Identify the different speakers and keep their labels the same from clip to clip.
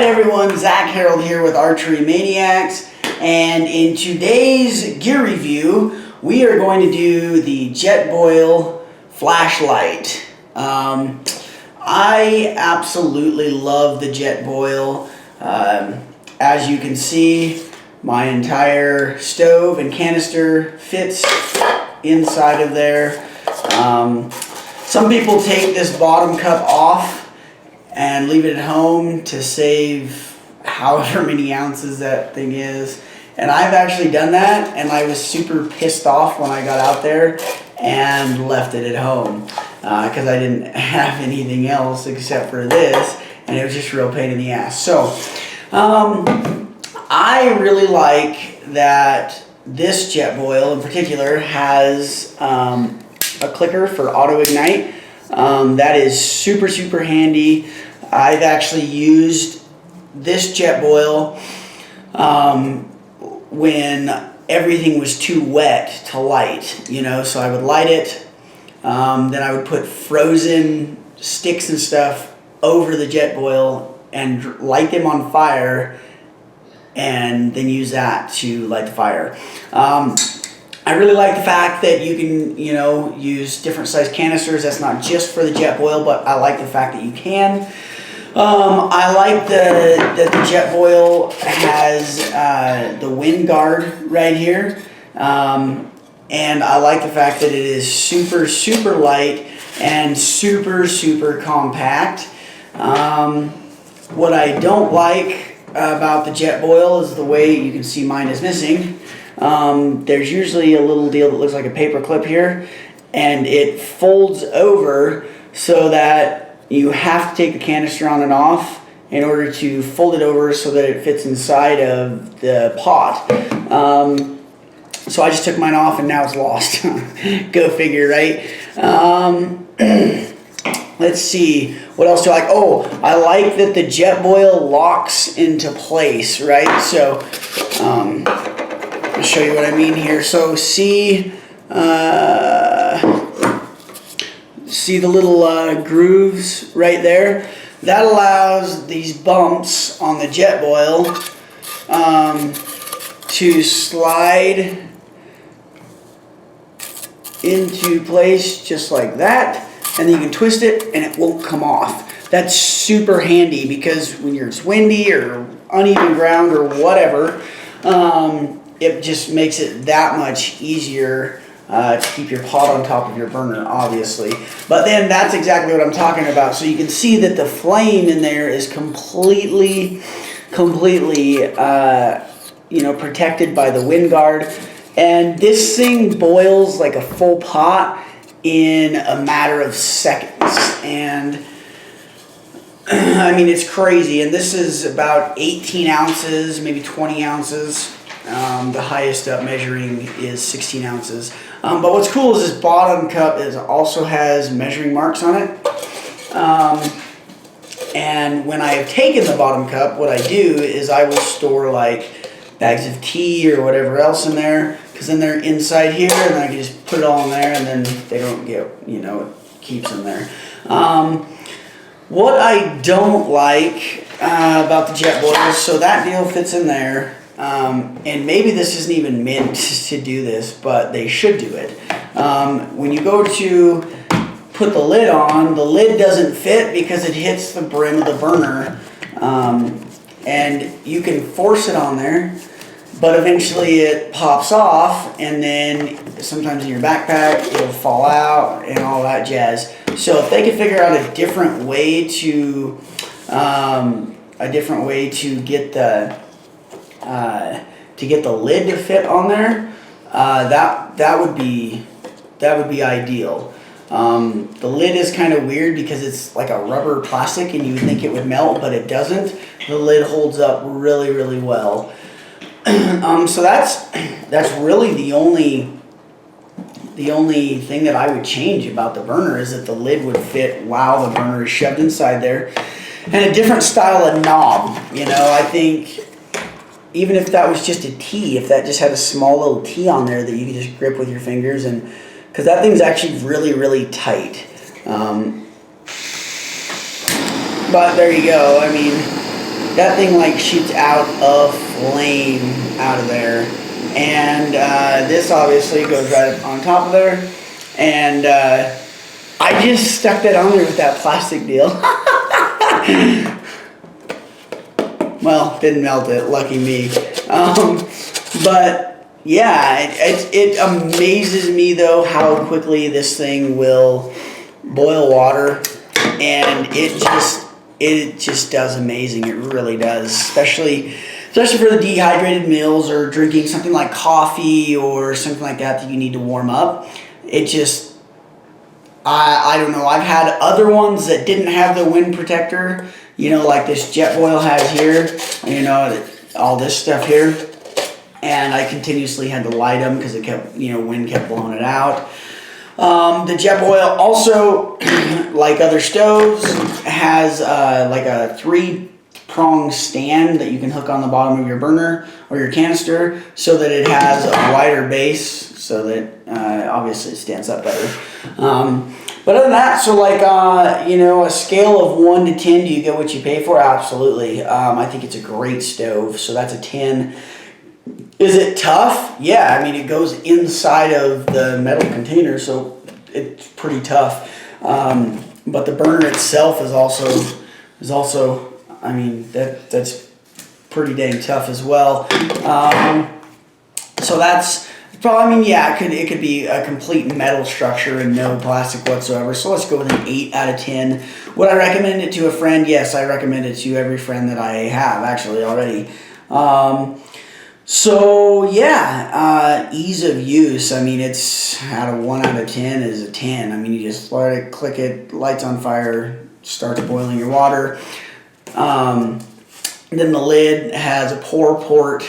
Speaker 1: everyone, Zach Herold here with Archery Maniacs, and in today's gear review we are going to do the Jetboil flashlight. I absolutely love the Jetboil. As you can see, my entire stove and canister fits inside of there. Some people take this bottom cup off and leave it at home to save however many ounces that thing is. And I've actually done that, and I was super pissed off when I got out there and left it at home because I didn't have anything else except for this, and it was just a real pain in the ass. So I really like that this Jetboil in particular has a clicker for auto ignite. That is super handy. I've actually used this Jetboil when everything was too wet to light, you know, so I would light it, then I would put frozen sticks and stuff over the Jetboil and light them on fire, and then use that to light the fire. I really like the fact that you can, you know, use different size canisters. That's not just for the Jetboil, but I like the fact that you can. I like that the Jetboil has the wind guard right here, and I like the fact that it is super light and super compact. What I don't like about the Jetboil is the way you can see mine is missing. There's usually a little deal that looks like a paper clip here, and it folds over so that you have to take the canister on and off in order to fold it over so that it fits inside of the pot. So I just took mine off and now it's lost. Go figure, right? Let's see, what else do I like? Oh, I like that the Jetboil locks into place, right? So I'll show you what I mean here. So see the little grooves right there? That allows these bumps on the Jetboil to slide into place just like that, and then you can twist it and it won't come off. That's super handy because when it's windy or uneven ground or whatever, it just makes it that much easier to keep your pot on top of your burner, obviously. But then that's exactly what I'm talking about. So you can see that the flame in there is completely you know, protected by the wind guard. And this thing boils like a full pot in a matter of seconds. And I mean, it's crazy. And this is about 18 ounces, maybe 20 ounces. The highest up measuring is 16 ounces. But what's cool is this bottom cup also has measuring marks on it. And when I have taken the bottom cup, what I do is I will store like bags of tea or whatever else in there, because then they're inside here, and I can just put it all in there, and then they don't get, you know, it keeps them there. What I don't like about the Jetboil, so that deal fits in there. And maybe this isn't even meant to do this, but they should do it. When you go to put the lid on, the lid doesn't fit because it hits the brim of the burner. And you can force it on there, but eventually it pops off, and then sometimes in your backpack it'll fall out and all that jazz. So if they could figure out a different way to get the lid to fit on there, that would be ideal. The lid is kind of weird because it's like a rubber plastic, and you would think it would melt, but it doesn't. The lid holds up really well. So that's really the only thing that I would change about the burner, is that the lid would fit while the burner is shoved inside there, and a different style of knob. You know, I think even if that was just a T, if that just had a small little T on there that you could just grip with your fingers, and because that thing's actually really tight. But there you go. I mean, that thing like shoots out a flame out of there. And this obviously goes right on top of there. And I just stuck that on there with that plastic deal. Well, didn't melt it, lucky me. But yeah, it amazes me though how quickly this thing will boil water, and it just does amazing. It really does, especially for the dehydrated meals or drinking something like coffee or something like that you need to warm up. It just, I don't know. I've had other ones that didn't have the wind protector, you know, like this Jetboil has here, you know, all this stuff here. And I continuously had to light them because it kept, you know, wind kept blowing it out. The Jetboil also, like other stoves, has like a 3-prong stand that you can hook on the bottom of your burner or your canister so that it has a wider base so that obviously it stands up better. But other than that, so like, you know, a scale of 1 to 10, do you get what you pay for? Absolutely. I think it's a great stove, so that's a 10. Is it tough? Yeah, I mean, it goes inside of the metal container, so it's pretty tough. But the burner itself is also, I mean, that's pretty dang tough as well. So that's probably, I mean, yeah, it could be a complete metal structure and no plastic whatsoever. So let's go with an 8 out of 10. Would I recommend it to a friend? Yes, I recommend it to every friend that I have actually already. So yeah, ease of use. I mean, it's out of 1 out of 10 is a 10. I mean, you just let it, click it, lights on fire, starts boiling your water. Then the lid has a pour port.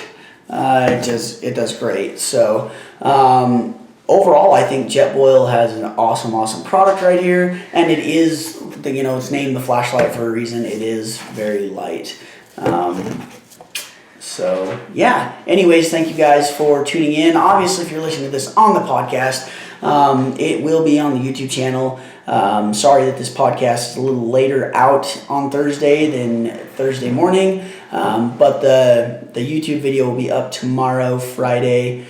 Speaker 1: It does great. So overall, I think Jetboil has an awesome product right here, and it is, you know, it's named the flashlight for a reason. It is very light. So yeah, anyways, thank you guys for tuning in. Obviously, if you're listening to this on the podcast, it will be on the YouTube channel. Sorry that this podcast is a little later out on Thursday than Thursday morning, but the YouTube video will be up tomorrow, Friday.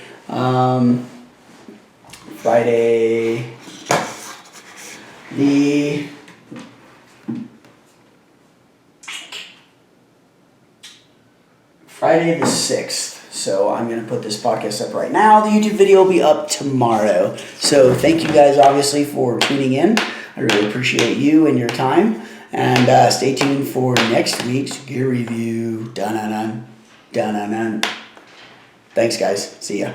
Speaker 1: Friday the 6th. So I'm going to put this podcast up right now. The YouTube video will be up tomorrow. So thank you guys, obviously, for tuning in. I really appreciate you and your time. And stay tuned for next week's gear review. Dun-dun-dun. Dun-dun-dun. Thanks, guys. See ya.